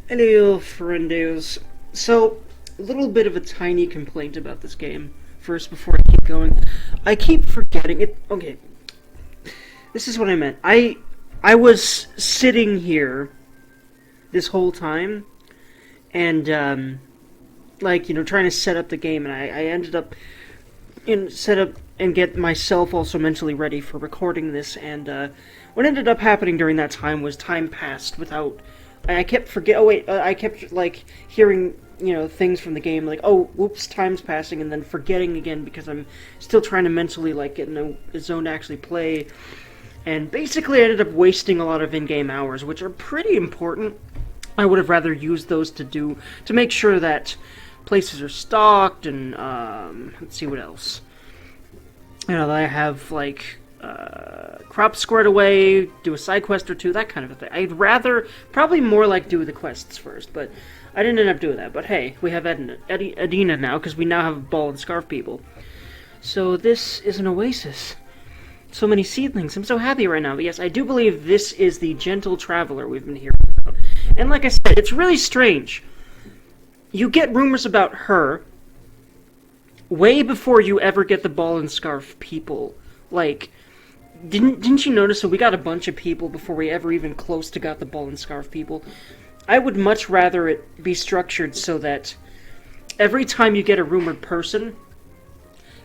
Hello, friendos. So, a little bit of a tiny complaint about this game. First, before I keep going, I keep forgetting it. Okay, this is what I meant. I was sitting here this whole time, and trying to set up the game, and I ended up set up and get myself also mentally ready for recording this. And what ended up happening during that time was time passed without. I kept forget. Oh wait, I kept hearing things from the game like, oh, whoops, time's passing, and then forgetting again because I'm still trying to mentally get in a zone to actually play. And basically, I ended up wasting a lot of in-game hours, which are pretty important. I would have rather used those to make sure that places are stocked, and let's see what else. That I have crops squared away, do a side quest or two, that kind of a thing. I'd rather probably more do the quests first, but I didn't end up doing that. But hey, we have Edina now because we now have ball and scarf people. So this is an oasis. So many seedlings. I'm so happy right now. But yes, I do believe this is the gentle traveler we've been hearing about. And like I said, it's really strange. You get rumors about her way before you ever get the ball and scarf people. Didn't you notice that we got a bunch of people before we ever even close to got the ball and scarf people? I would much rather it be structured so that every time you get a rumored person,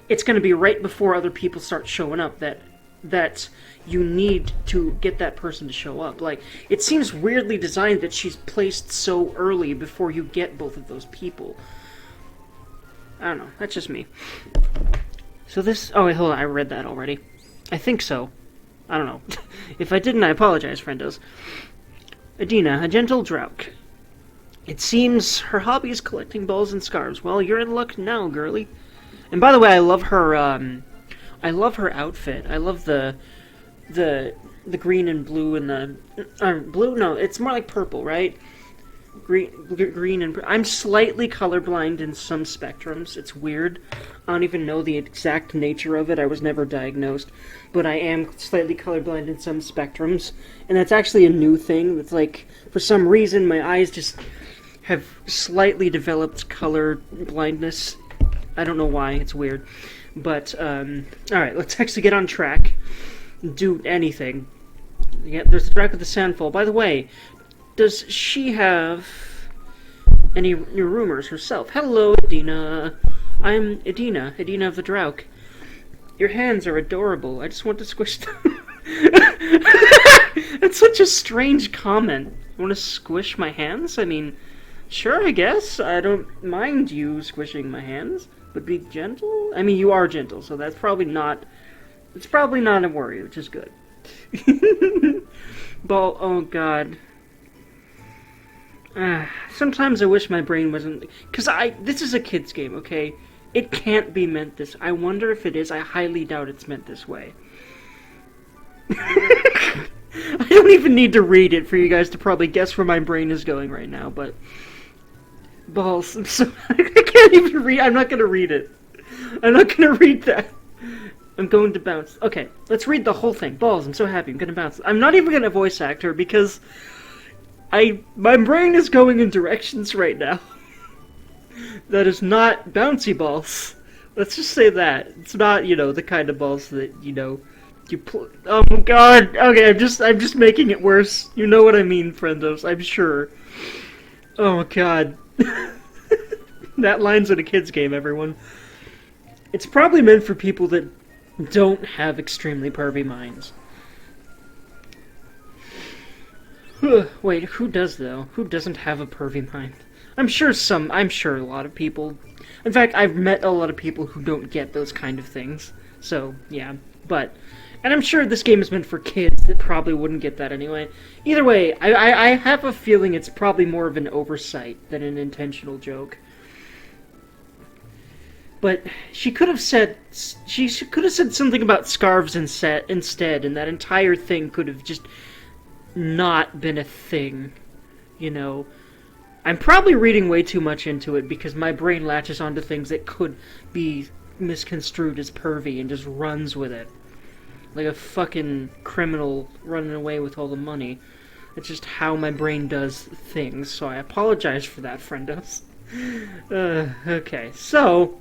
it's going to be right before other people start showing up that you need to get that person to show up. It seems weirdly designed that she's placed so early before you get both of those people. I don't know, that's just me. So this... Oh, wait, hold on, I read that already. I think so. I don't know. If I didn't, I apologize, friendos. Edina, a gentle drought. It seems her hobby is collecting balls and scarves. Well, you're in luck now, girly. And by the way, I love her outfit. I love the green and blue and the... blue? No, it's more like purple, right? Green and... I'm slightly colorblind in some spectrums. It's weird. I don't even know the exact nature of it. I was never diagnosed. But I am slightly colorblind in some spectrums. And that's actually a new thing. That's for some reason, my eyes just have slightly developed color blindness. I don't know why. It's weird. But, alright, let's actually get on track. Do anything. Yeah, there's the track of the Sandfall. By the way, does she have any new rumors herself? Hello, Edina. I'm Edina of the Drauk. Your hands are adorable. I just want to squish them. That's such a strange comment. You want to squish my hands? I mean, sure, I guess. I don't mind you squishing my hands. But be gentle? I mean, you are gentle, so that's probably not... It's probably not a worry, which is good. Ball... Oh, God. Sometimes I wish my brain wasn't... Because this is a kid's game, okay? It can't be meant this... I wonder if it is. I highly doubt it's meant this way. I don't even need to read it for you guys to probably guess where my brain is going right now, but... Balls. I'm so... I can't even read... I'm not gonna read it. I'm not gonna read that. I'm going to bounce. Okay, let's read the whole thing. Balls, I'm so happy. I'm gonna bounce. I'm not even gonna voice act her because... My brain is going in directions right now. That is not bouncy balls. Let's just say that. It's not, the kind of balls that, you oh god! Okay, I'm just making it worse. You know what I mean, friendos, I'm sure. Oh god. That line's in a kid's game, everyone. It's probably meant for people that don't have extremely pervy minds. Wait, who does, though? Who doesn't have a pervy mind? I'm sure a lot of people... In fact, I've met a lot of people who don't get those kind of things. So, yeah. But... And I'm sure this game is meant for kids that probably wouldn't get that anyway. Either way, I have a feeling it's probably more of an oversight than an intentional joke. But she could have said something about scarves instead, and that entire thing could have just not been a thing. I'm probably reading way too much into it because my brain latches onto things that could be misconstrued as pervy and just runs with it. Like a fucking criminal running away with all the money. It's just how my brain does things, so I apologize for that, friendos. Okay, so...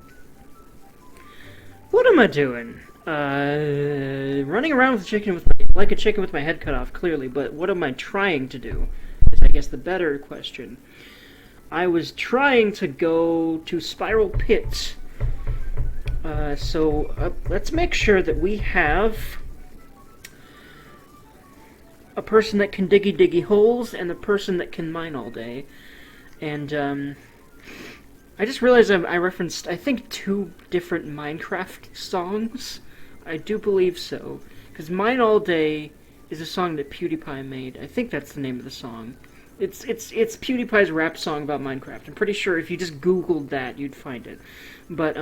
What am I doing? Running around with a chicken like a chicken with my head cut off, clearly, but what am I trying to do? Is, I guess, the better question. I was trying to go to Spiral Pit. So let's make sure that we have a person that can diggy holes and a person that can mine all day. And, I just realized I referenced, I think, 2 different Minecraft songs. I do believe so. Because Mine All Day is a song that PewDiePie made. I think that's the name of the song. It's PewDiePie's rap song about Minecraft. I'm pretty sure if you just Googled that, you'd find it. But,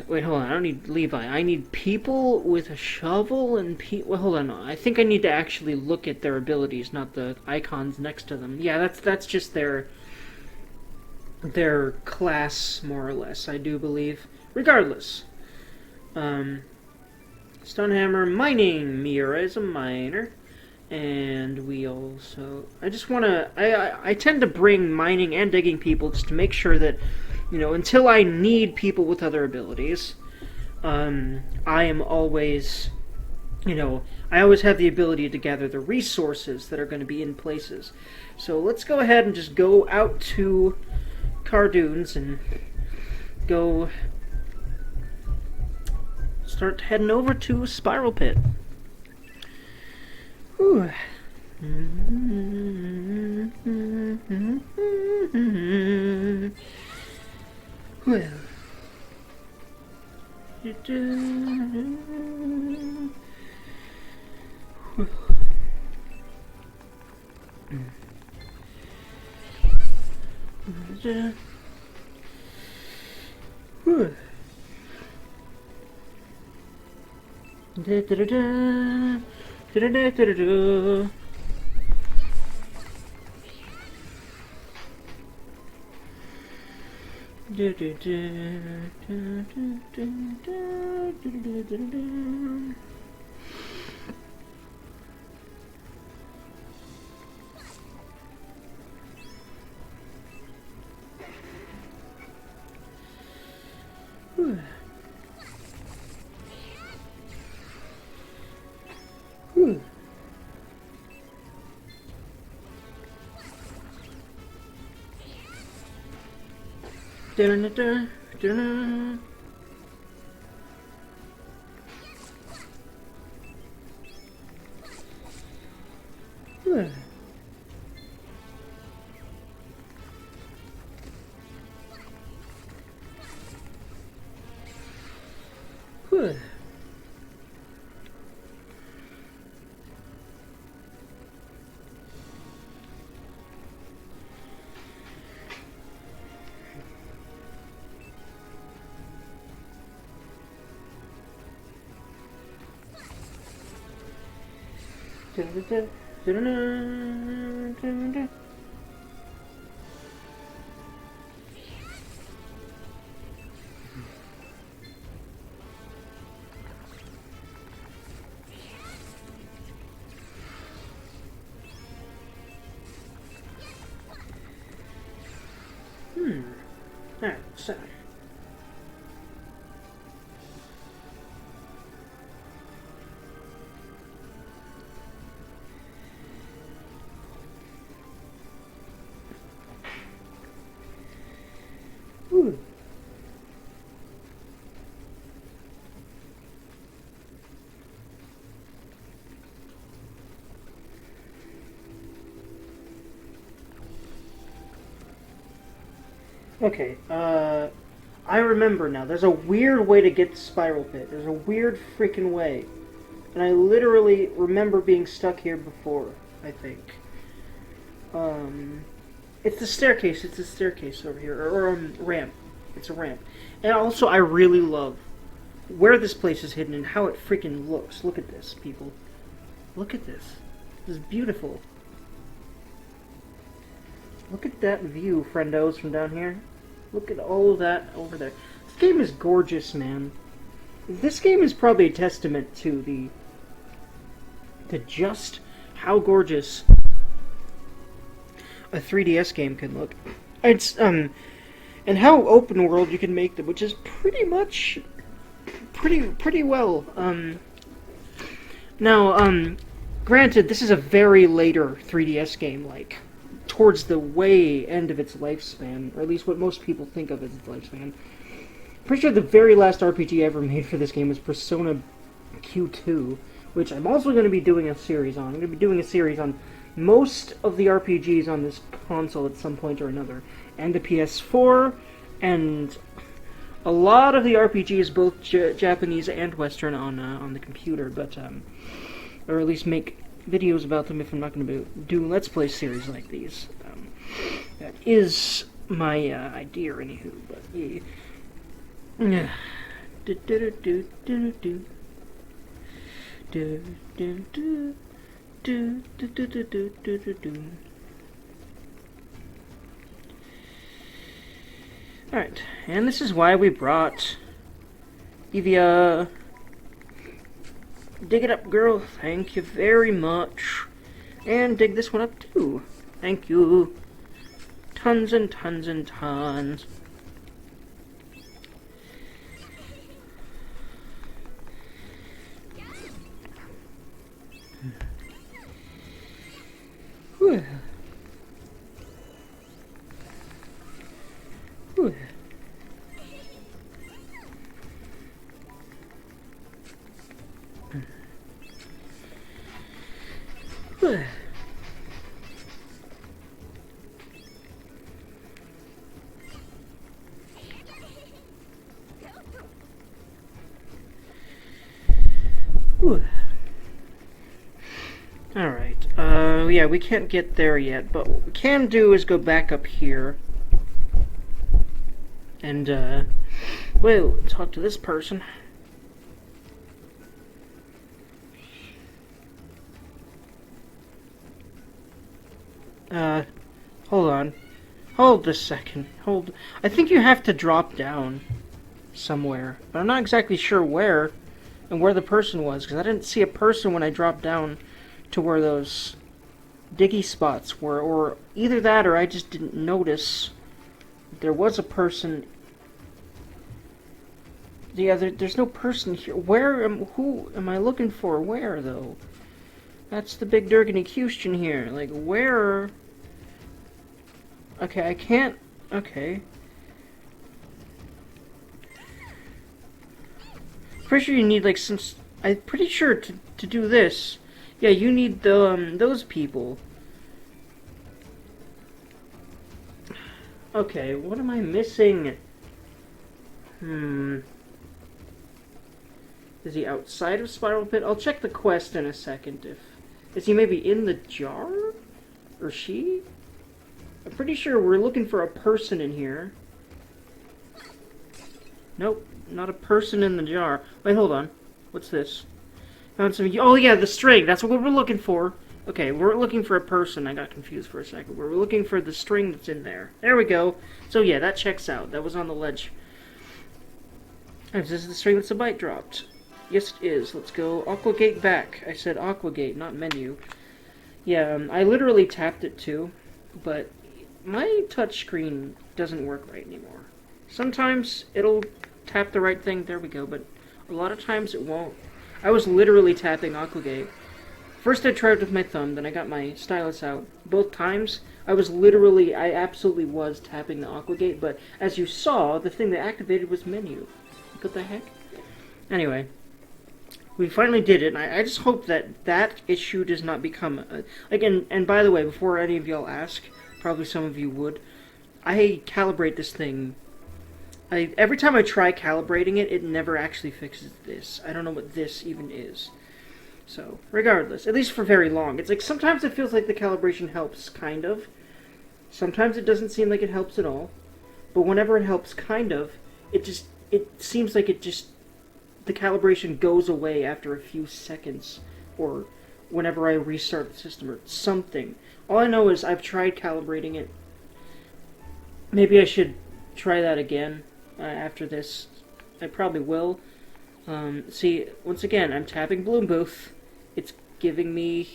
wait, hold on. I don't need Levi. I need people with a shovel and well, hold on. I think I need to actually look at their abilities, not the icons next to them. Yeah, that's just their class, more or less, I do believe. Regardless. Stonehammer mining. Miura is a miner. And we also... I just want to... I tend to bring mining and digging people just to make sure that, you know, until I need people with other abilities, I am always... You know, I always have the ability to gather the resources that are going to be in places. So let's go ahead and just go out to Cardoons and go start heading over to Spiral Pit. Whew. Well. Alright, so... Ooh. Okay, I remember now. There's a weird way to get to Spiral Pit. There's a weird freaking way. And I literally remember being stuck here before, I think. It's the staircase. It's the staircase over here. Or ramp. It's a ramp. And also, I really love where this place is hidden and how it freaking looks. Look at this, people. Look at this. This is beautiful. Look at that view, friendos, from down here. Look at all of that over there. This game is gorgeous, man. This game is probably a testament to to just how gorgeous a 3DS game can look. It's and how open world you can make them, which is pretty much pretty well. Now, granted, this is a very later 3DS game, like towards the way end of its lifespan, or at least what most people think of as its lifespan. Pretty sure the very last RPG ever made for this game was Persona Q2, which I'm also going to be doing a series on. I'm going to be doing a series on most of the RPGs on this console at some point or another, and the PS4, and a lot of the RPGs, both Japanese and Western, on the computer, but or at least make videos about them if I'm not going to do Let's Play series like these. That is my idea, anywho. But yeah. Alright, and this is why we brought Evia. Dig it up, girl. Thank you very much. And dig this one up, too. Thank you. Tons and tons and tons. Whew. Whew. Alright, yeah, we can't get there yet, but what we can do is go back up here. And, well, talk to this person. Hold on. Hold a second. Hold. I think you have to drop down somewhere, but I'm not exactly sure where and where the person was, because I didn't see a person when I dropped down to where those diggy spots were, or either that or I just didn't notice there was a person. Yeah, there's no person here. Who am I looking for? Where, though? That's the big Dergy question here. Like, where? Okay, I can't. Okay. Pretty sure you need, like, some. I'm pretty sure to do this. Yeah, you need the, those people. Okay, what am I missing? Is he outside of Spiral Pit? I'll check the quest in a second. Is he maybe in the jar? Or she? I'm pretty sure we're looking for a person in here. Nope, not a person in the jar. Wait, hold on. What's this? Found some. Oh yeah, the string. That's what we're looking for. Okay, we're looking for a person. I got confused for a second. We're looking for the string that's in there. There we go. So yeah, that checks out. That was on the ledge. This is the string that's a bite dropped. Yes, it is. Let's go Aquagate back. I said Aquagate, not menu. Yeah, I literally tapped it too, but my touchscreen doesn't work right anymore. Sometimes it'll tap the right thing. There we go, but a lot of times it won't. I was literally tapping Aquagate. First I tried with my thumb, then I got my stylus out. Both times, I absolutely was tapping the Aquagate, but as you saw, the thing that activated was menu. What the heck? Anyway, we finally did it, and I just hope that issue does not become... and by the way, before any of y'all ask, probably some of you would, I calibrate this thing. Every time I try calibrating it, it never actually fixes this. I don't know what this even is. So, regardless, at least for very long. It's like, sometimes it feels like the calibration helps, kind of. Sometimes it doesn't seem like it helps at all. But whenever it helps, kind of, it seems like the calibration goes away after a few seconds, or whenever I restart the system, or something. All I know is I've tried calibrating it. Maybe I should try that again after this. I probably will. See, once again, I'm tapping Bloom Booth. It's giving me...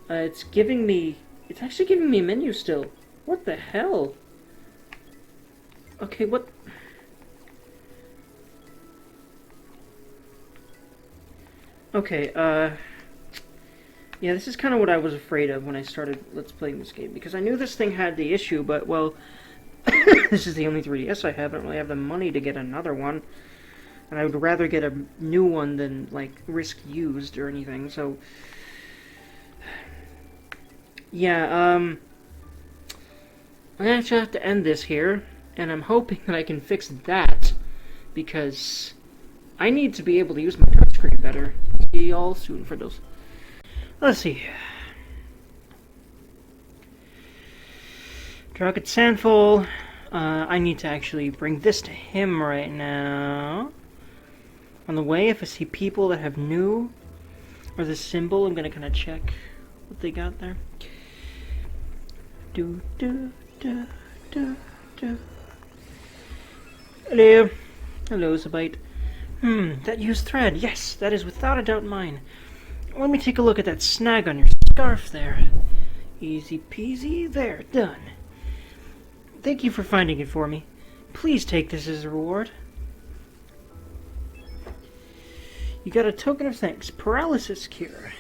it's actually giving me a menu still. What the hell? Okay, what... Okay, yeah, this is kind of what I was afraid of when I started Let's Playing this game, because I knew this thing had the issue, but, well, this is the only 3DS I have. I don't really have the money to get another one, and I would rather get a new one than, like, risk used or anything, so... Yeah, I'm gonna actually have to end this here, and I'm hoping that I can fix that, because I need to be able to use my touchscreen better. See you all soon for those. Let's see. Drug at Sandfall. I need to actually bring this to him right now. On the way, if I see people that have new, or the symbol, I'm gonna kind of check what they got there. Do do do do do. Hello. Hello, Zabite. That used thread. Yes, that is without a doubt mine. Let me take a look at that snag on your scarf there. Easy peasy. There, done. Thank you for finding it for me. Please take this as a reward. You got a token of thanks. Paralysis cure.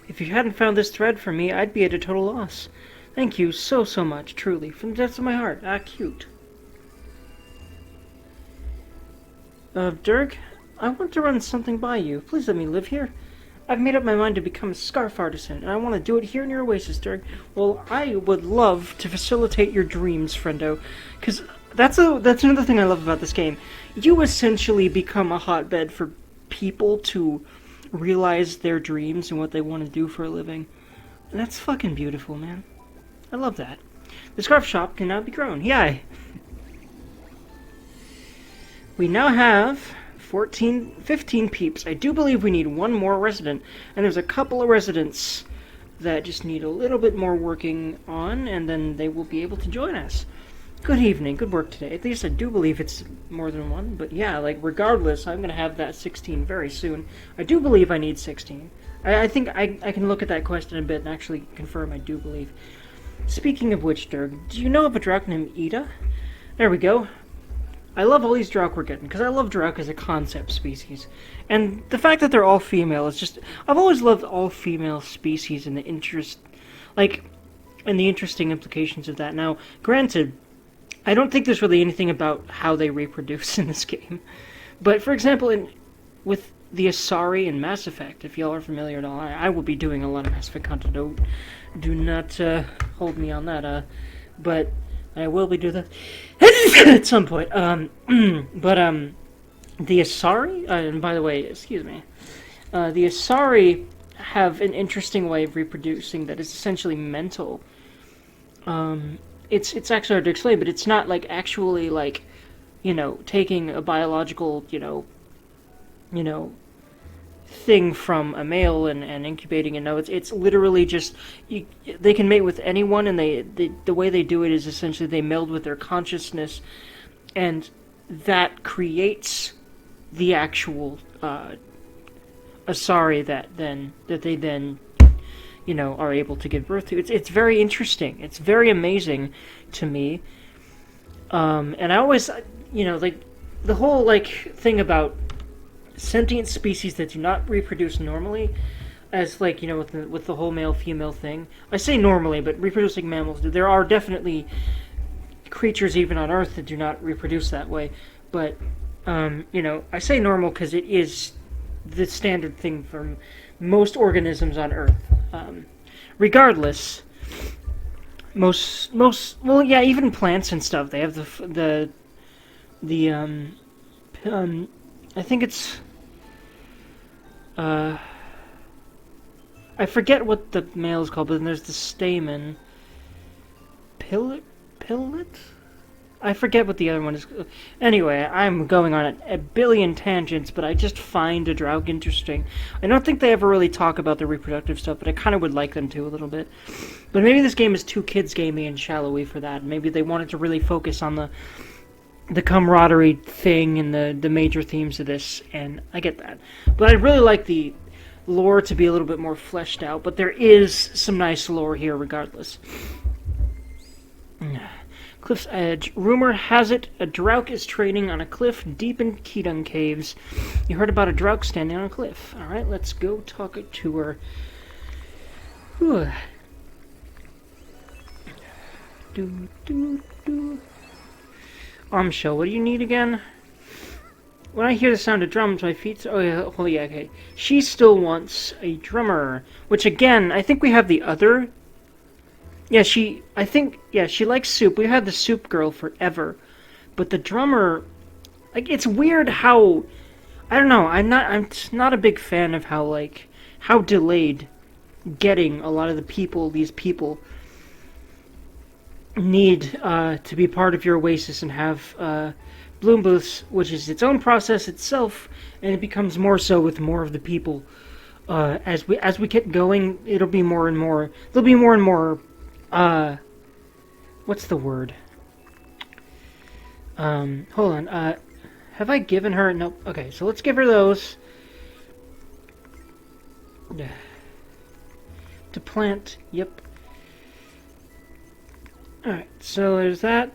If you hadn't found this thread for me, I'd be at a total loss. Thank you so much, truly, from the depths of my heart. Ah, cute. Dirk, I want to run something by you. Please let me live here. I've made up my mind to become a scarf artisan, and I want to do it here in your Oasis, Dirk. Well, I would love to facilitate your dreams, friendo, because that's another thing I love about this game. You essentially become a hotbed for people to realize their dreams and what they want to do for a living. And that's fucking beautiful, man. I love that. The scarf shop can now be grown. Yay! We now have 15 peeps. I do believe we need one more resident, and there's a couple of residents that just need a little bit more working on, and then they will be able to join us. Good evening, good work today. At least I do believe it's more than one, but yeah, like, regardless, I'm gonna have that 16 very soon. I do believe I need 16. I think I can look at that question a bit and actually confirm I do believe. Speaking of which, Derg, do you know of a Drauk named Ida? There we go. I love all these Drauk we're getting, because I love Drauk as a concept species. And the fact that they're all female is just... I've always loved all female species and the interest... Like, and the interesting implications of that. Now, granted, I don't think there's really anything about how they reproduce in this game. But, for example, with the Asari in Mass Effect, if y'all are familiar at all, I will be doing a lot of Mass Effect content. Do not hold me on that, but I will be doing that at some point. The Asari, and by the way, excuse me, the Asari have an interesting way of reproducing that is essentially mental. It's actually hard to explain, but it's not like actually like, you know, taking a biological, you know, thing from a male and incubating it. No, it's literally just they can mate with anyone, and the way they do it is essentially they meld with their consciousness, and that creates the actual Asari that they then you know are able to give birth to. It's very interesting. It's very amazing to me, and I always, you know, like the whole like thing about sentient species that do not reproduce normally, as like, you know, with the whole male-female thing. I say normally, but reproducing mammals do. There are definitely creatures even on Earth that do not reproduce that way. But, you know, I say normal because it is the standard thing for most organisms on Earth. Regardless, most, well, yeah, even plants and stuff, they have I think it's, I forget what the male is called, but then there's the stamen. Pillet? I forget what the other one is. Anyway, I'm going on a billion tangents, but I just find a Drauk interesting. I don't think they ever really talk about the reproductive stuff, but I kind of would like them to a little bit. But maybe this game is too kids-gamey and shallowy for that. Maybe they wanted to really focus on the camaraderie thing and the major themes of this, and I get that. But I really like the lore to be a little bit more fleshed out, but there is some nice lore here regardless. Cliff's Edge. Rumor has it a Drauk is training on a cliff deep in Kedung Caves. You heard about a Drauk standing on a cliff. Alright, let's go talk to her. Whew. Arm shell, what do you need again? When I hear the sound of drums, my feet... Oh yeah, okay. She still wants a drummer. Which again, I think we have the other... Yeah, she likes soup. We had the soup girl forever. But the drummer... Like, it's weird how... I don't know, I'm not a big fan of how delayed getting a lot of these people need to be part of your Oasis and have bloom booths, which is its own process itself, and it becomes more so with more of the people. As we get going, it'll be more and more. There'll be more and more. What's the word? Hold on. Have I given her? Nope. Okay, so let's give her those. To plant. Yep. Alright, so there's that.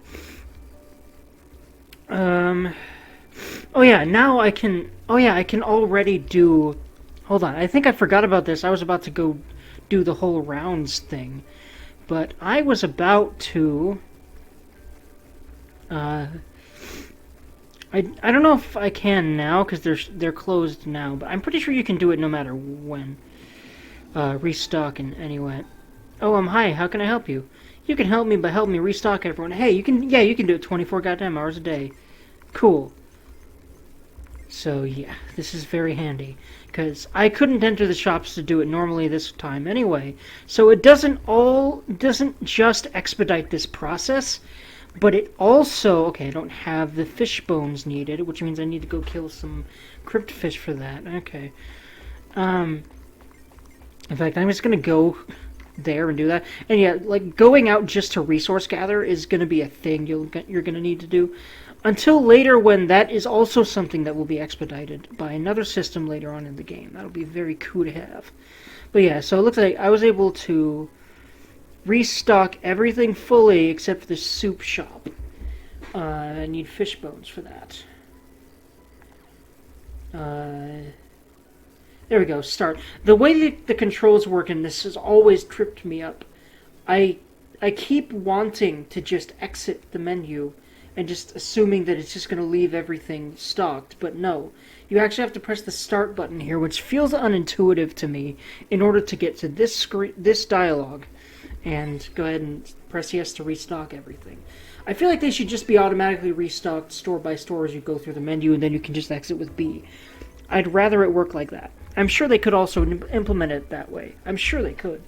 Oh yeah, now I can... Oh yeah, I can already do... Hold on, I think I forgot about this. I was about to go do the whole rounds thing. But I was about to... I don't know if I can now, because they're closed now. But I'm pretty sure you can do it no matter when. Restock and anyway. Oh, hi, how can I help you? You can help me by helping me restock everyone. Hey, you can do it 24 goddamn hours a day. Cool. So, yeah, this is very handy. Because I couldn't enter the shops to do it normally this time anyway. So it doesn't just expedite this process, but it also... Okay, I don't have the fish bones needed, which means I need to go kill some crypt fish for that. Okay. In fact, I'm just going to go there and do that. And yeah, like, going out just to resource gather is going to be a thing you're going to need to do. Until later, when that is also something that will be expedited by another system later on in the game. That'll be very cool to have. But yeah, so it looks like I was able to restock everything fully except for the soup shop. I need fish bones for that. There we go, start. The way the controls work in this has always tripped me up. I keep wanting to just exit the menu and just assuming that it's just going to leave everything stocked, but no. You actually have to press the start button here, which feels unintuitive to me, in order to get to this dialogue, and go ahead and press yes to restock everything. I feel like they should just be automatically restocked store by store as you go through the menu, and then you can just exit with B. I'd rather it work like that. I'm sure they could also implement it that way. I'm sure they could.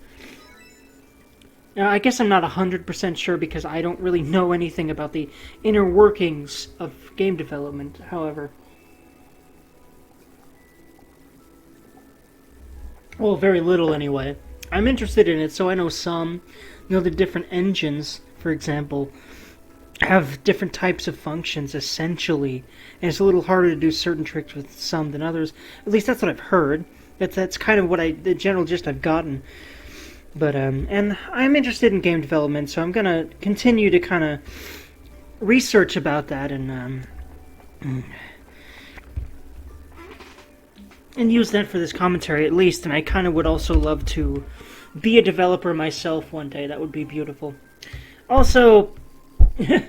Now, I guess I'm not 100% sure because I don't really know anything about the inner workings of game development, however. Well, very little anyway. I'm interested in it, so I know some. You know, the different engines, for example, have different types of functions, essentially. And it's a little harder to do certain tricks with some than others. At least that's what I've heard. That's kind of the general gist I've gotten. But, and I'm interested in game development, so I'm going to continue to kind of research about that and use that for this commentary at least. And I kind of would also love to be a developer myself one day. That would be beautiful. Also, the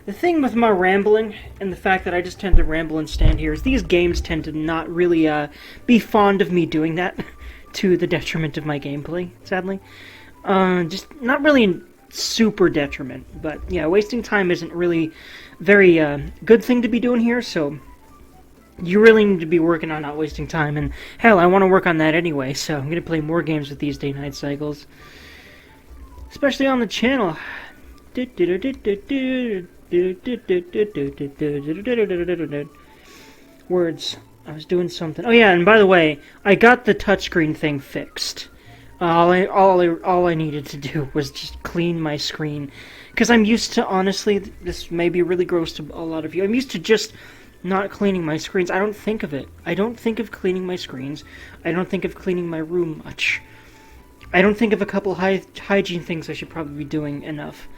thing with my rambling and the fact that I just tend to ramble and stand here is these games tend to not really be fond of me doing that. To the detriment of my gameplay, sadly. Just not really super detriment, but yeah, wasting time isn't really very good thing to be doing here, so you really need to be working on not wasting time, and hell, I want to work on that anyway, so I'm going to play more games with these day-night cycles. Especially on the channel. Words. I was doing something. Oh yeah, and by the way, I got the touchscreen thing fixed. All I needed to do was just clean my screen, Because I'm used to, honestly, this may be really gross to a lot of you, I'm used to just not cleaning my screens. I don't think of it. I don't think of cleaning my screens. I don't think of cleaning my room much. I don't think of a couple hygiene things I should probably be doing enough.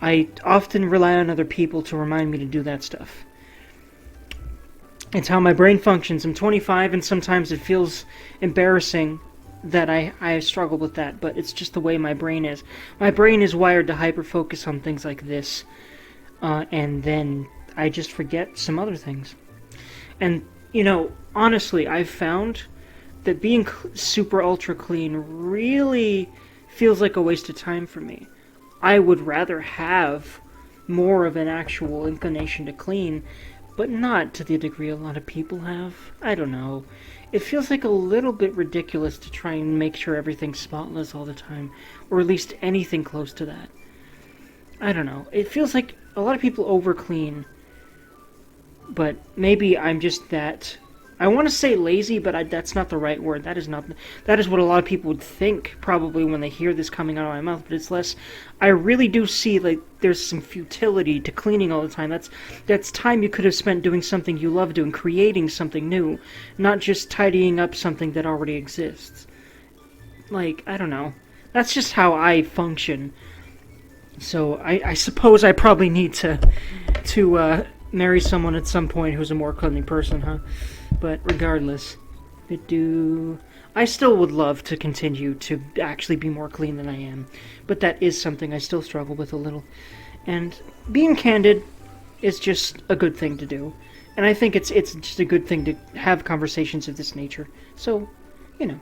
I often rely on other people to remind me to do that stuff. It's how my brain functions. I'm 25 and sometimes it feels embarrassing that I struggle with that, but it's just the way my brain is. My brain is wired to hyper-focus on things like this, and then I just forget some other things. And, you know, honestly, I've found that being super ultra clean really feels like a waste of time for me. I would rather have more of an actual inclination to clean, but not to the degree a lot of people have. I don't know. It feels like a little bit ridiculous to try and make sure everything's spotless all the time, or at least anything close to that. I don't know. It feels like a lot of people over-clean, but maybe I'm just that... I want to say lazy, but that's not the right word. That is what a lot of people would think, probably, when they hear this coming out of my mouth, but it's less... I really do see, like, there's some futility to cleaning all the time. That's time you could have spent doing something you love doing, creating something new, not just tidying up something that already exists. Like, I don't know. That's just how I function. So, I suppose I probably need to marry someone at some point who's a more cleanly person, huh? But regardless, I still would love to continue to actually be more clean than I am. But that is something I still struggle with a little. And being candid is just a good thing to do. And I think it's just a good thing to have conversations of this nature. So, you know,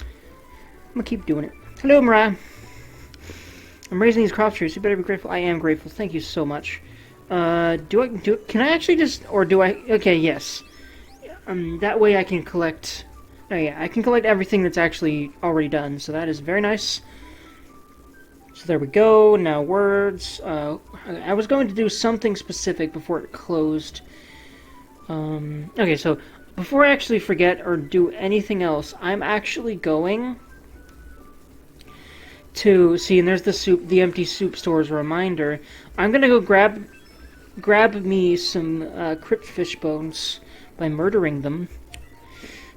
I'm gonna keep doing it. Hello, Mariah. I'm raising these crop trees. You better be grateful. I am grateful. Thank you so much. Can I actually just, or do I, okay, yes. That way I can collect, oh yeah, I can collect everything that's actually already done, so that is very nice. So there we go, now words, I was going to do something specific before it closed. Okay, so before I actually forget or do anything else, I'm actually going to, see, and there's the empty soup store's reminder. I'm gonna go grab me some crypt fish bones by murdering them.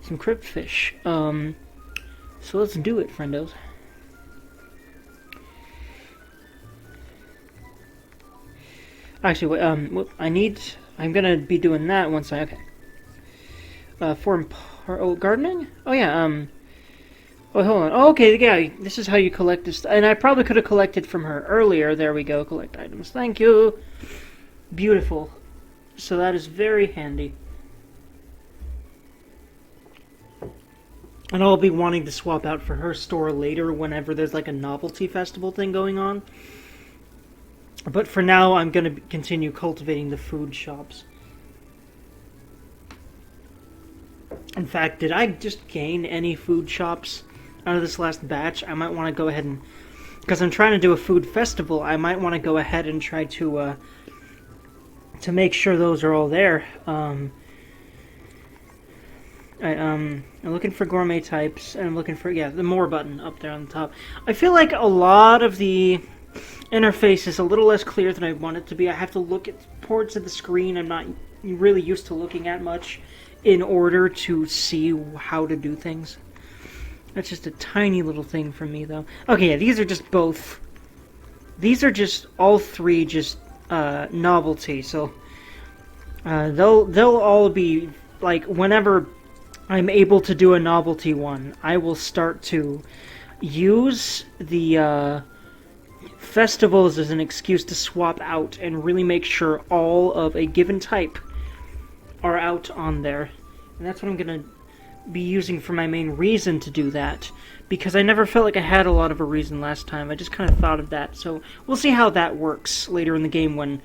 Some crypt fish. So let's do it, friendos. Actually, wait, I'm gonna be doing that once okay. Gardening? Oh yeah, oh, hold on. Oh, okay, yeah, this is how you collect this. And I probably could have collected from her earlier. There we go, collect items. Thank you. Beautiful. So that is very handy. And I'll be wanting to swap out for her store later whenever there's like a novelty festival thing going on. But for now, I'm going to continue cultivating the food shops. In fact, did I just gain any food shops out of this last batch? I might want to go ahead and... Because I'm trying to do a food festival, I might want to go ahead and try to make sure those are all there. I'm looking for gourmet types, and I'm looking for, yeah, the more button up there on the top. I feel like a lot of the interface is a little less clear than I want it to be. I have to look at ports of the screen I'm not really used to looking at much in order to see how to do things. That's just a tiny little thing for me, though. Okay, yeah, these are just both... These are just, all three, just novelty, so... they'll all be, like, whenever I'm able to do a novelty one, I will start to use the festivals as an excuse to swap out and really make sure all of a given type are out on there. And that's what I'm going to be using for my main reason to do that, because I never felt like I had a lot of a reason last time. I just kind of thought of that, so we'll see how that works later in the game when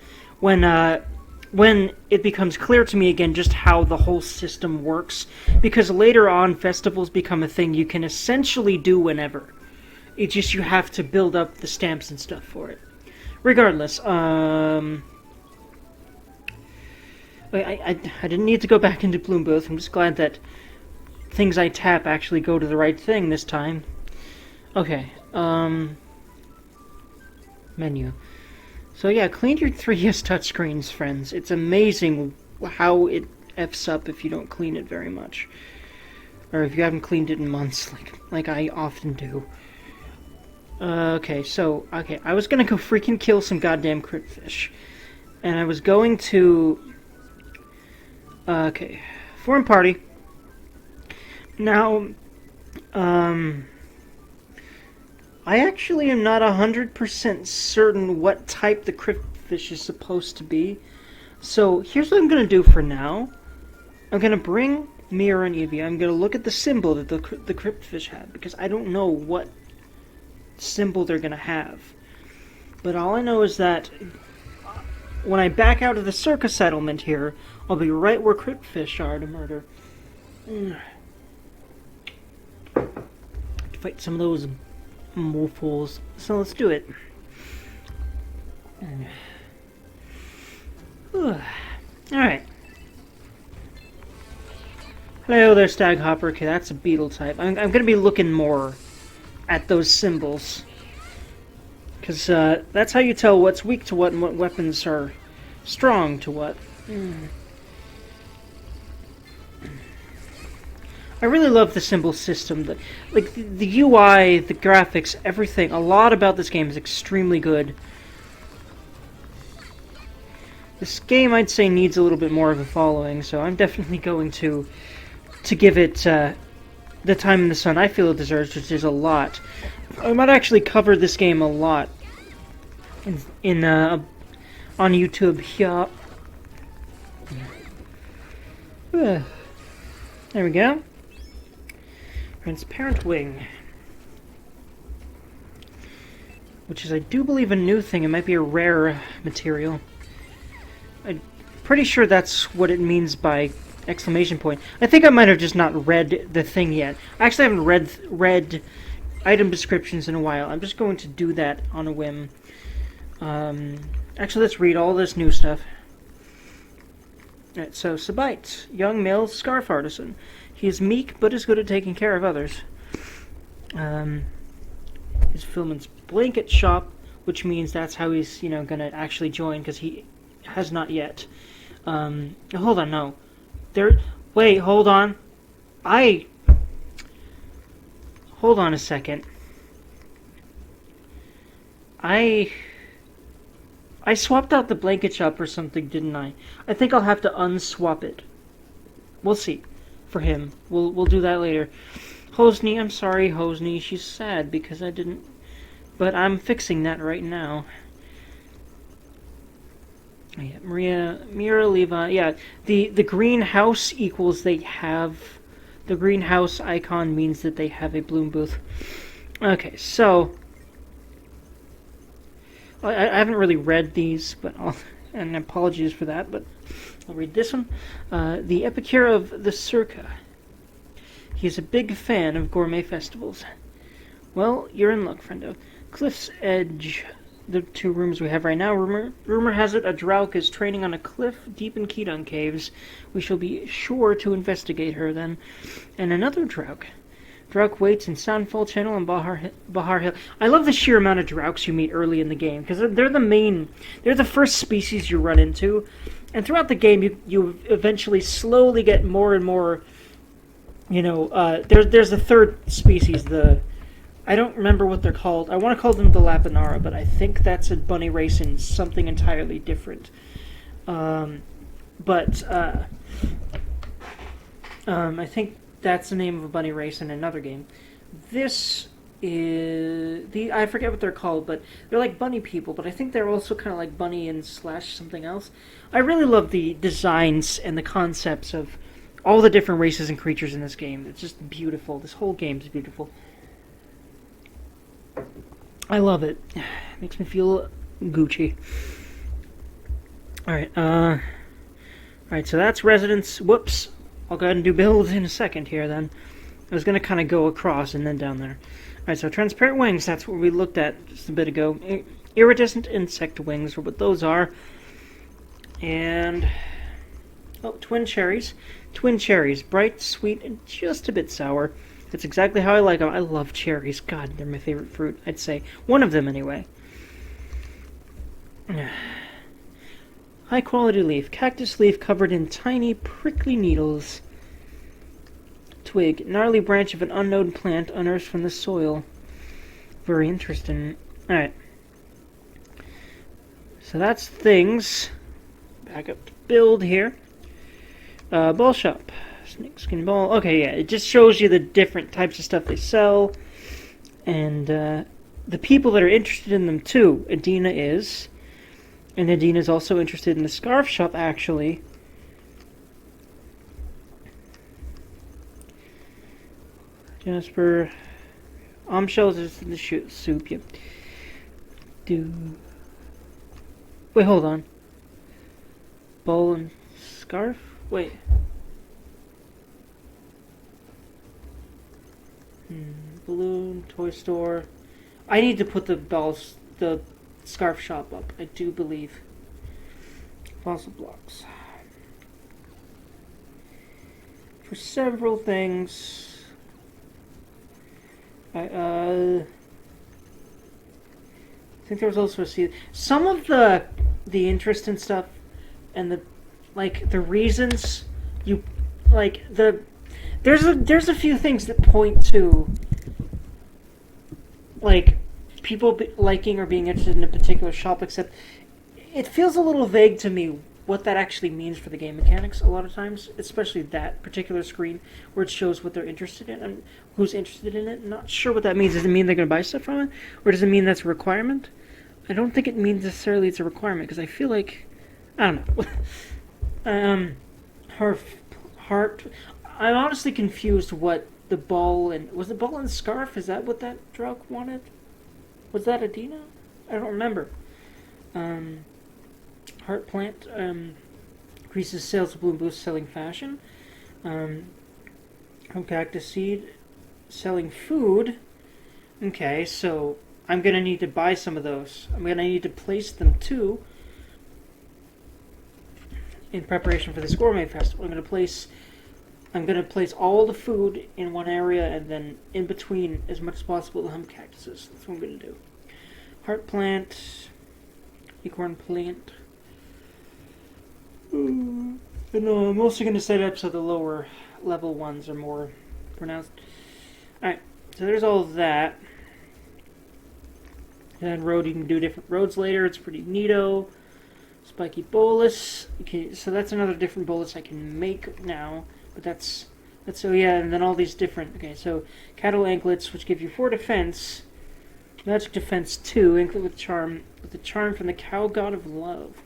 it becomes clear to me again just how the whole system works, because later on festivals become a thing you can essentially do whenever. It's just you have to build up the stamps and stuff for it. Regardless, I didn't need to go back into Bloom Booth. I'm just glad that things I tap actually go to the right thing this time. Okay, menu. So yeah, clean your 3DS touchscreens, friends. It's amazing how it F's up if you don't clean it very much. Or if you haven't cleaned it in months, like I often do. Okay, I was gonna go freaking kill some goddamn cryptfish. And I was going to... okay, foreign party. Now, I actually am not 100% certain what type the cryptfish is supposed to be. So, here's what I'm gonna do for now. I'm gonna bring Mira and Evie. I'm gonna look at the symbol that the cryptfish had, because I don't know what symbol they're gonna have. But all I know is that when I back out of the circus settlement here, I'll be right where cryptfish are to murder. Fight some of those molefuls. So let's do it. Alright. Hello there, Staghopper. Okay, that's a beetle type. I'm gonna be looking more at those symbols. Because that's how you tell what's weak to what and what weapons are strong to what. I really love the symbol system. The UI, the graphics, everything. A lot about this game is extremely good. This game, I'd say, needs a little bit more of a following, so I'm definitely going to give it the time in the sun I feel it deserves, which is a lot. I might actually cover this game a lot on YouTube here. There we go. Transparent wing. Which is, I do believe, a new thing. It might be a rare material. I'm pretty sure that's what it means by exclamation point. I think I might have just not read the thing yet. I actually haven't read item descriptions in a while. I'm just going to do that on a whim. Actually, let's read all this new stuff. Alright, so Sabite, young male scarf artisan. He is meek, but is good at taking care of others. His fulfillment's blanket shop, which means that's how he's, gonna actually join, because he has not yet. Hold on, no. Wait, hold on. Hold on a second. I swapped out the blanket shop or something, didn't I? I think I'll have to unswap it. We'll see. For him. We'll do that later. Hosni, I'm sorry, Hosni. She's sad because I didn't... But I'm fixing that right now. Yeah, Mira, Levi. Yeah, the greenhouse equals they have... The greenhouse icon means that they have a bloom booth. Okay, so... I haven't really read these, but and apologies for that, but I'll read this one. The Epicure of the Circa. He is a big fan of gourmet festivals. Well, you're in luck, friendo. Cliff's Edge, the two rooms we have right now. Rumor has it a Drauk is training on a cliff deep in Kedon Caves. We shall be sure to investigate her then. And another Drauk. Drauk waits in Soundfall Channel and Bahar Hill. I love the sheer amount of Drauks you meet early in the game, because they're the first species you run into, and throughout the game you eventually slowly get more and more, there's a third species, I don't remember what they're called. I want to call them the Lapinara, but I think that's a bunny race and something entirely different. I think that's the name of a bunny race in another game. This is... I forget what they're called, but they're like bunny people, but I think they're also kind of like bunny and slash something else. I really love the designs and the concepts of all the different races and creatures in this game. It's just beautiful. This whole game is beautiful. I love it. It makes me feel Gucci. Alright, so that's residence. Whoops. I'll go ahead and do build in a second here, then. I was going to kind of go across and then down there. Alright, so transparent wings, that's what we looked at just a bit ago. Iridescent insect wings are what those are. And... oh, twin cherries. Twin cherries. Bright, sweet, and just a bit sour. That's exactly how I like them. I love cherries. God, they're my favorite fruit, I'd say. One of them, anyway. High quality leaf. Cactus leaf covered in tiny prickly needles. Twig. Gnarly branch of an unknown plant unearthed from the soil. Very interesting. Alright. So that's things. Back up to build here. Ball shop. Snakeskin ball. Okay, yeah. It just shows you the different types of stuff they sell. And the people that are interested in them too. Adina is. And Adina is also interested in the scarf shop, actually. Jasper. Shells is in the soup, yep. Wait, hold on. Bowl and scarf? Wait. Balloon, toy store. I need to put the scarf shop up, I do believe. Fossil blocks. For several things. I think there was also some of the interest in stuff and the reasons you there's a few things that point to people liking or being interested in a particular shop, except it feels a little vague to me what that actually means for the game mechanics a lot of times, especially that particular screen where it shows what they're interested in and who's interested in it. I'm not sure what that means. Does it mean they're going to buy stuff from it? Or does it mean that's a requirement? I don't think it means necessarily it's a requirement, because I feel like... I don't know. Heart... I'm honestly confused what the ball and... Was the ball and scarf? Is that what that drug wanted? Was that Adina? I don't remember. Heart plant increases sales of bloom boost selling fashion. Home cactus seed selling food. Okay, so I'm gonna need to buy some of those. I'm gonna need to place them too in preparation for this gourmet festival. I'm gonna place all the food in one area and then in between as much as possible the home cactuses. That's what I'm gonna do. Heart plant, acorn plant. And I'm also going to set up so the lower level ones are more pronounced. Alright, so there's all of that. And road, you can do different roads later. It's pretty neato. Spiky bolus. Okay, so that's another different bolus I can make now. But that's so yeah, and then all these different... Okay, so cattle anklets, which give you 4 defense. Magic defense 2. Anklet with charm. With the charm from the cow god of love.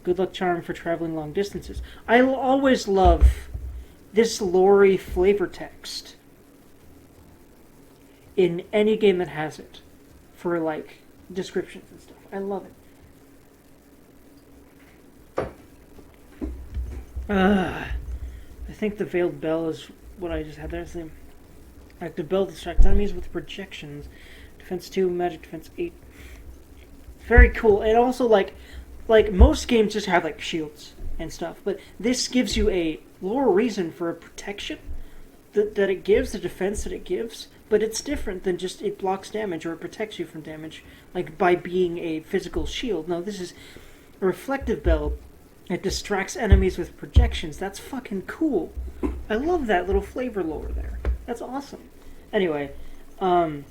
Good luck charm for traveling long distances. I always love this lore flavor text in any game that has it for descriptions and stuff. I love it. I think the Veiled Bell is what I just had there. It's the active bell distracts enemies with projections. Defense 2, magic defense 8. Very cool. And also most games just have shields and stuff, but this gives you a lore reason for a protection that it gives, the defense that it gives, but it's different than just it blocks damage or it protects you from damage, by being a physical shield. No, this is a reflective bell. It distracts enemies with projections. That's fucking cool. I love that little flavor lore there. That's awesome. Anyway, in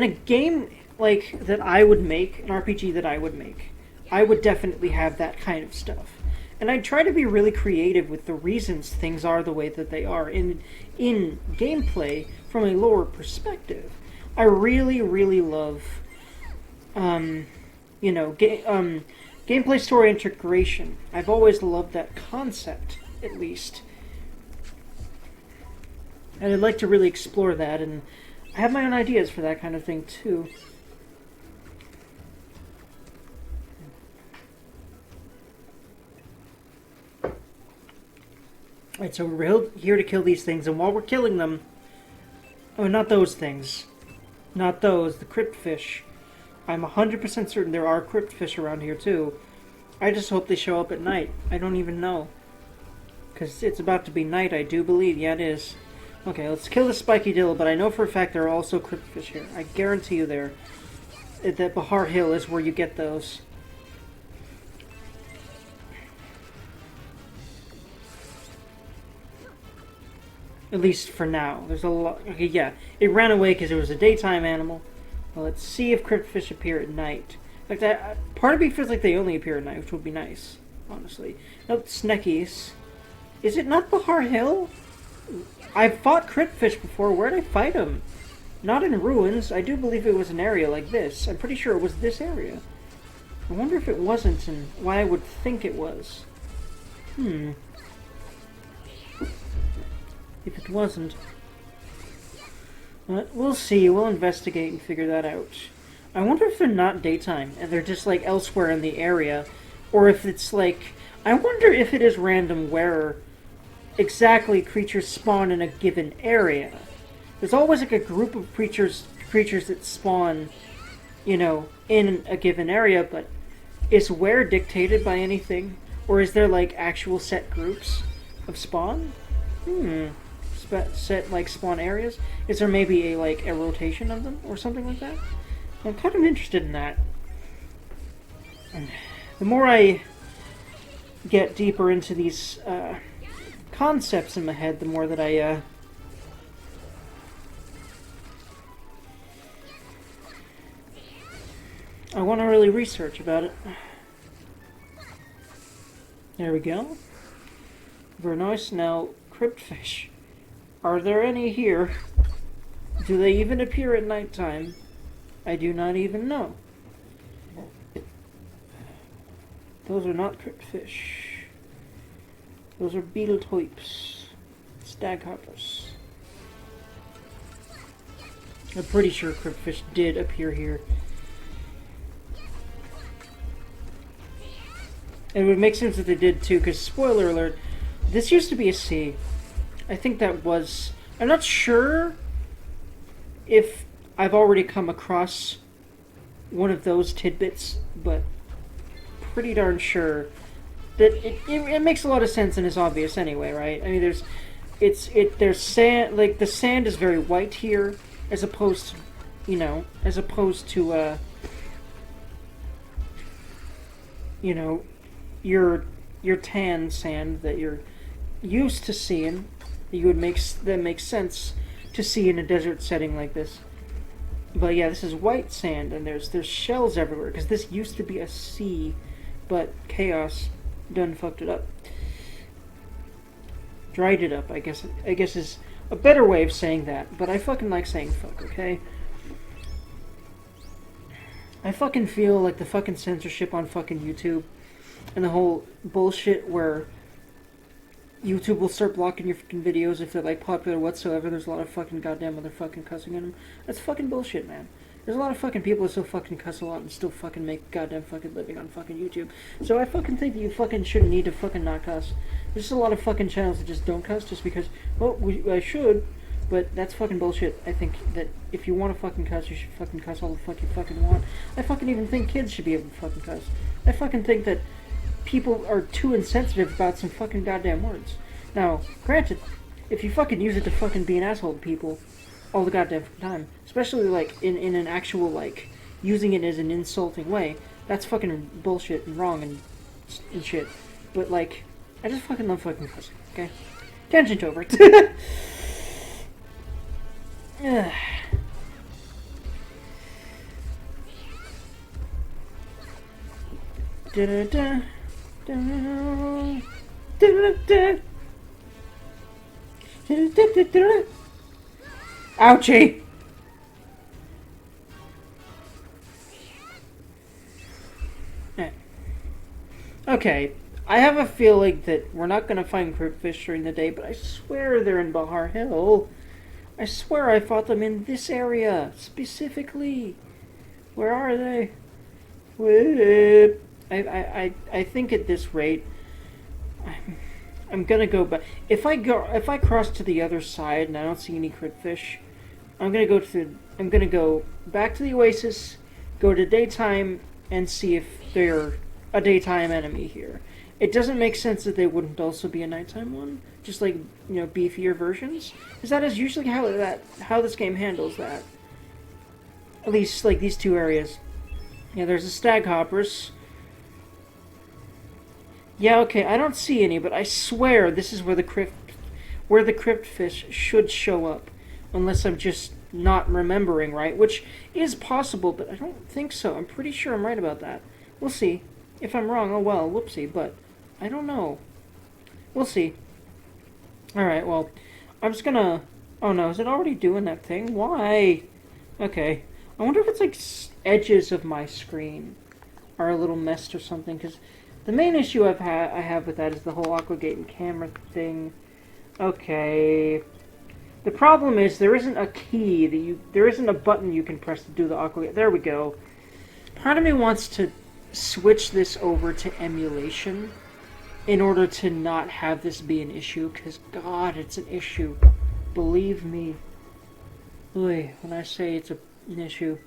a game that I would make, an RPG that I would make, I would definitely have that kind of stuff. And I'd try to be really creative with the reasons things are the way that they are in gameplay from a lore perspective. I really, really love, gameplay story integration. I've always loved that concept, at least. And I'd like to really explore that, and I have my own ideas for that kind of thing, too. Alright, so we're here to kill these things, and while we're killing them... Oh, not those things. Not those, the cryptfish. I'm 100% certain there are cryptfish around here, too. I just hope they show up at night. I don't even know. Because it's about to be night, I do believe. Yeah, it is. Okay, let's kill the spiky dill, but I know for a fact there are also cryptfish here. I guarantee you there. That Bahar Hill is where you get those. At least for now. There's a lot... Okay, yeah. It ran away because it was a daytime animal. Well, let's see if cryptfish appear at night. Like that, part of me feels like they only appear at night, which would be nice, honestly. Nope, sneckies. Is it not Bahar Hill? I've fought cryptfish before. Where'd I fight them? Not in ruins. I do believe it was an area like this. I'm pretty sure it was this area. I wonder if it wasn't and why I would think it was. If it wasn't. But we'll see. We'll investigate and figure that out. I wonder if they're not daytime and they're just like elsewhere in the area. Or if it's like... I wonder if it is random where exactly creatures spawn in a given area. There's always like a group of creatures that spawn, you know, in a given area, but is where dictated by anything? Or is there like actual set groups of spawn? Set like spawn areas? Is there maybe a rotation of them or something like that? I'm kind of interested in that. And the more I get deeper into these concepts in my head, the more that I want to really research about it. There we go. Very nice. Now, cryptfish. Are there any here? Do they even appear at nighttime? I do not even know. Those are not cryptfish. Those are beetle types. Staghoppers. I'm pretty sure cryptfish did appear here. It would make sense that they did too, because spoiler alert, this used to be a sea. I think that was... I'm not sure if I've already come across one of those tidbits, but pretty darn sure that it makes a lot of sense and is obvious anyway, right? I mean, there's sand, like the sand is very white here, as opposed to, you know, you know, your tan sand that you're used to seeing, that makes sense to see in a desert setting like this. But yeah, this is white sand, and there's shells everywhere, because this used to be a sea, but chaos done fucked it up. Dried it up, I guess is a better way of saying that, but I fucking like saying fuck, okay? I fucking feel like the fucking censorship on fucking YouTube, and the whole bullshit where YouTube will start blocking your fucking videos if they're like popular whatsoever. There's a lot of fucking goddamn motherfucking cussing in them. That's fucking bullshit, man. There's a lot of fucking people that still fucking cuss a lot and still fucking make goddamn fucking living on fucking YouTube. So I fucking think that you fucking shouldn't need to fucking not cuss. There's just a lot of fucking channels that just don't cuss just because, well, I should, but that's fucking bullshit. I think that if you want to fucking cuss, you should fucking cuss all the fuck you fucking want. I fucking even think kids should be able to fucking cuss. I fucking think that people are too insensitive about some fucking goddamn words. Now, granted, if you fucking use it to fucking be an asshole to people all the goddamn time, especially like in an actual like using it as an insulting way, that's fucking bullshit and wrong and shit. But like, I just fucking love fucking cussing. Okay, tangent over. Da-da-da. Ouchie! Okay, I have a feeling that we're not gonna find cryptfish during the day, but I swear they're in Bahar Hill. I swear I fought them in this area, specifically. Where are they? Whoop. I think at this rate, I'm gonna go back. If I cross to the other side and I don't see any cryptfish, I'm gonna go back to the Oasis, go to daytime, and see if they're a daytime enemy here. it doesn't make sense that they wouldn't also be a nighttime one, just like, you know, beefier versions. Because that is usually how this game handles that. At least like these two areas. Yeah, there's the stag hoppers. Yeah, okay, I don't see any, but I swear this is where the crypt fish should show up, unless I'm just not remembering right, which is possible, but I don't think so. I'm pretty sure I'm right about that. We'll see. If I'm wrong, oh well, whoopsie, but I don't know. We'll see. Alright, well, I'm just gonna... Oh no, is it already doing that thing? Why? Okay. I wonder if it's like edges of my screen are a little messed or something, because the main issue I have with that is the whole Aquagate and camera thing. Okay. The problem is there isn't a key there isn't a button you can press to do the Aquagate. There we go. Part of me wants to switch this over to emulation in order to not have this be an issue, because God, it's an issue. Believe me. Oy, when I say it's an issue.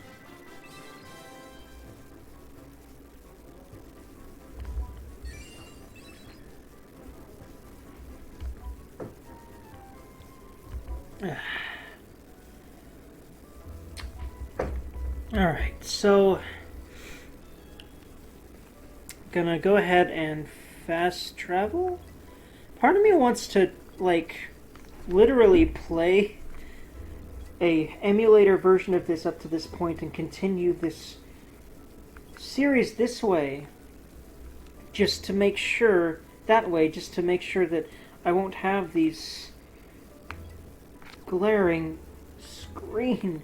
Alright, so gonna go ahead and fast travel. Part of me wants to, like, literally play a emulator version of this up to this point and continue this series this way, just to make sure, just to make sure that I won't have these glaring screen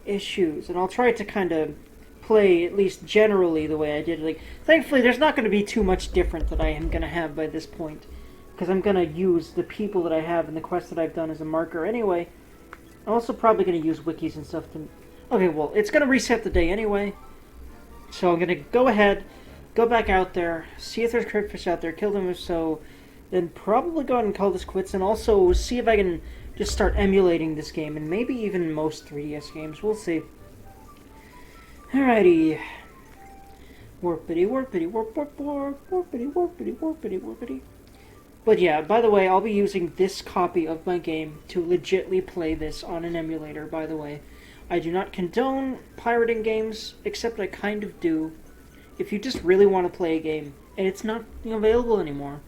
issues, and I'll try to kind of play at least generally the way I did. Like, thankfully, there's not going to be too much different that I am going to have by this point, because I'm going to use the people that I have and the quests that I've done as a marker anyway. I'm also probably going to use wikis and stuff to... Okay, well, it's going to reset the day anyway, so I'm going to go ahead, go back out there, see if there's cryptfish out there, kill them if so, then probably go ahead and call this quits, and also see if I can just start emulating this game, and maybe even most 3DS games. We'll see. Alrighty. Warpity, warpity, warp, warp, warp, warpity, warpity, warpity, warpity. But yeah, by the way, I'll be using this copy of my game to legitly play this on an emulator, by the way. I do not condone pirating games, except I kind of do. If you just really want to play a game, and it's not available anymore,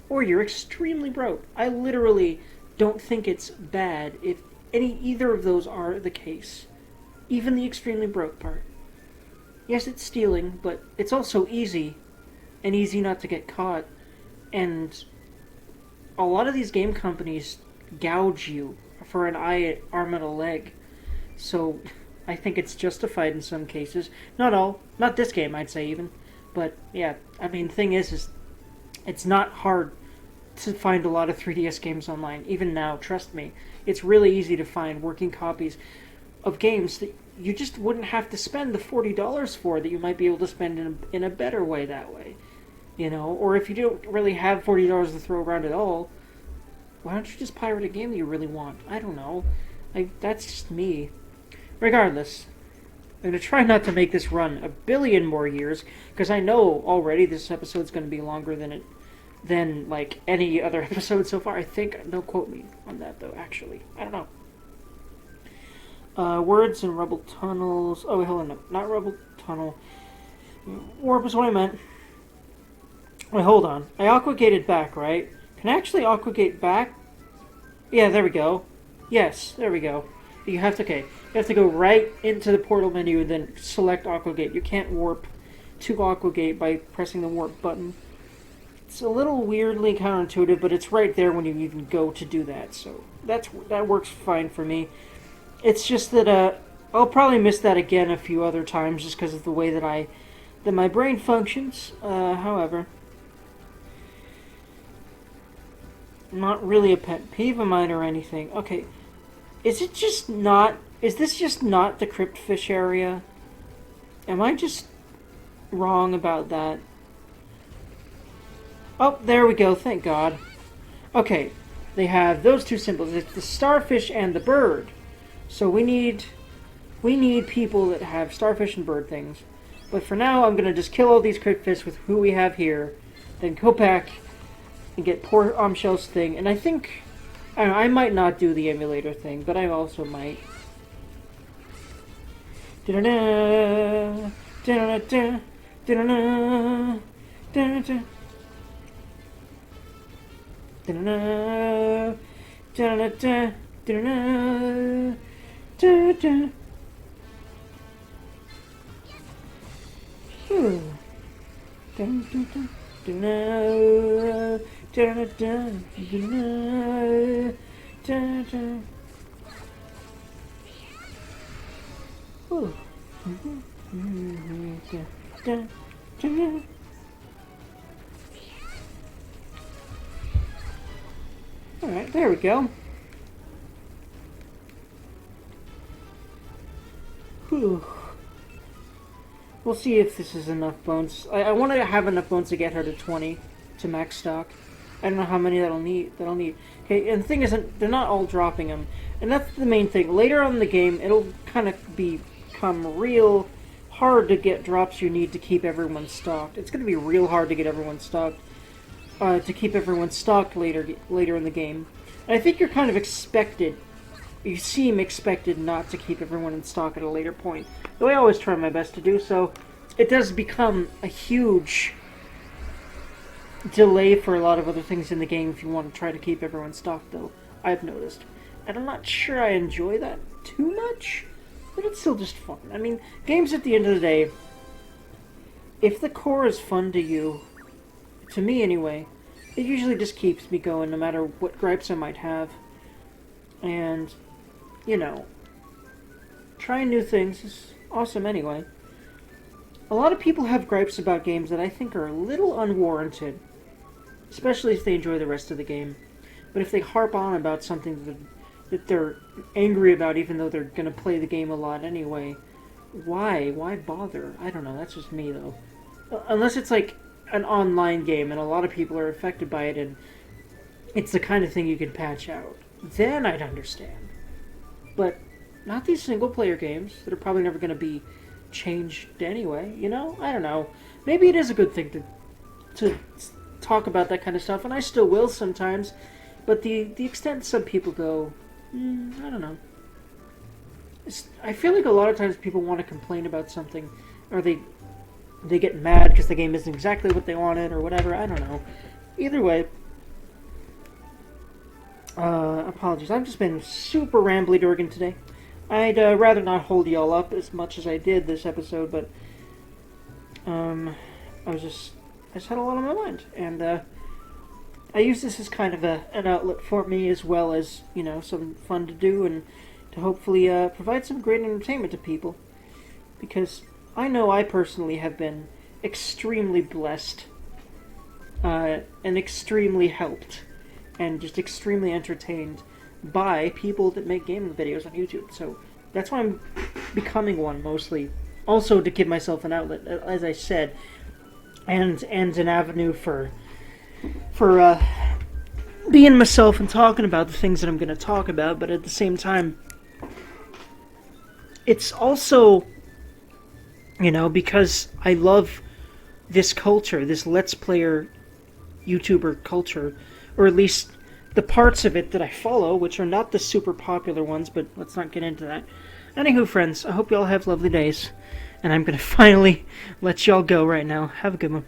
or you're extremely broke, I literally don't think it's bad if either of those are the case. Even the extremely broke part. Yes, it's stealing, but it's also easy, and easy not to get caught, and a lot of these game companies gouge you for an eye, arm, and a leg, so I think it's justified in some cases. Not all, not this game, I'd say even, but yeah, I mean, the thing is it's not hard to find a lot of 3DS games online, even now, trust me. It's really easy to find working copies of games that you just wouldn't have to spend the $40 for, that you might be able to spend in a better way that way. You know, or if you don't really have $40 to throw around at all, why don't you just pirate a game that you really want? I don't know. That's just me. Regardless, I'm going to try not to make this run a billion more years, because I know already this episode's going to be longer than like any other episode so far. I think, don't quote me on that though, actually. I don't know. Words and rubble tunnels. Oh, wait, hold on, no, not rubble tunnel. Warp is what I meant. Wait, hold on. I aquagated back, right? Can I actually aquagate back? Yeah, there we go. Yes, there we go. You have to go right into the portal menu and then select aquagate. You can't warp to aquagate by pressing the warp button. It's a little weirdly counterintuitive, but it's right there when you even go to do that, so that works fine for me. It's just that I'll probably miss that again a few other times just because of the way that my brain functions. However, not really a pet peeve of mine or anything. Okay, is this just not the cryptfish area? Am I just wrong about that? Oh, there we go, thank God. Okay, they have those two symbols. It's the starfish and the bird. So we need people that have starfish and bird things. But for now, I'm going to just kill all these cryptfish with who we have here. then go back and get poor Shell's thing. And I think, I don't know, I might not do the emulator thing, but I also might. Da-da-da, da-da-da, da-da-da, da-da-da. Da-da-da, da-da-da, da-da-da, da-da-da. Da-da-da, da-da-da, da-da-da, da-da-da, da-da-da. Ooh. Alright, there we go. Whew. We'll see if this is enough bones. I want to have enough bones to get her to 20 to max stock. I don't know how many that'll need. Okay, and the thing is, they're not all dropping them, and that's the main thing. Later on in the game, it'll kind of become real hard to get drops you need to keep everyone stocked. It's going to be real hard to get everyone stocked, to keep everyone stocked later in the game. And I think you're kind of expected. You seem expected not to keep everyone in stock at a later point. Though I always try my best to do so. It does become a huge delay for a lot of other things in the game if you want to try to keep everyone stocked, though, I've noticed. And I'm not sure I enjoy that too much, but it's still just fun. I mean, games at the end of the day, if the core is fun to you, to me anyway, it usually just keeps me going no matter what gripes I might have. And, you know, trying new things is awesome anyway. A lot of people have gripes about games that I think are a little unwarranted, especially if they enjoy the rest of the game. But if they harp on about something that they're angry about, even though they're going to play the game a lot anyway, why? Why bother? I don't know, that's just me, though. Unless it's like an online game and a lot of people are affected by it and it's the kind of thing you can patch out, then I'd understand. But not these single-player games that are probably never going to be changed anyway, you know? I don't know. Maybe it is a good thing to talk about that kind of stuff, and I still will sometimes, but the extent some people go, I don't know. I feel like a lot of times people want to complain about something, or they get mad because the game isn't exactly what they wanted, or whatever, I don't know. Either way, apologies, I've just been super rambly Dorgan today. I'd rather not hold y'all up as much as I did this episode, but I just had a lot on my mind, and I use this as kind of an outlet for me, as well as, you know, some fun to do, and to hopefully provide some great entertainment to people, because I know I personally have been extremely blessed, and extremely helped, and just extremely entertained by people that make gaming videos on YouTube. So that's why I'm becoming one, mostly. Also to give myself an outlet, as I said, and an avenue for being myself and talking about the things that I'm going to talk about. But at the same time, it's also, you know, because I love this culture, this Let's Player YouTuber culture, or at least the parts of it that I follow, which are not the super popular ones, but let's not get into that. Anywho, friends, I hope y'all have lovely days, and I'm going to finally let y'all go right now. Have a good one.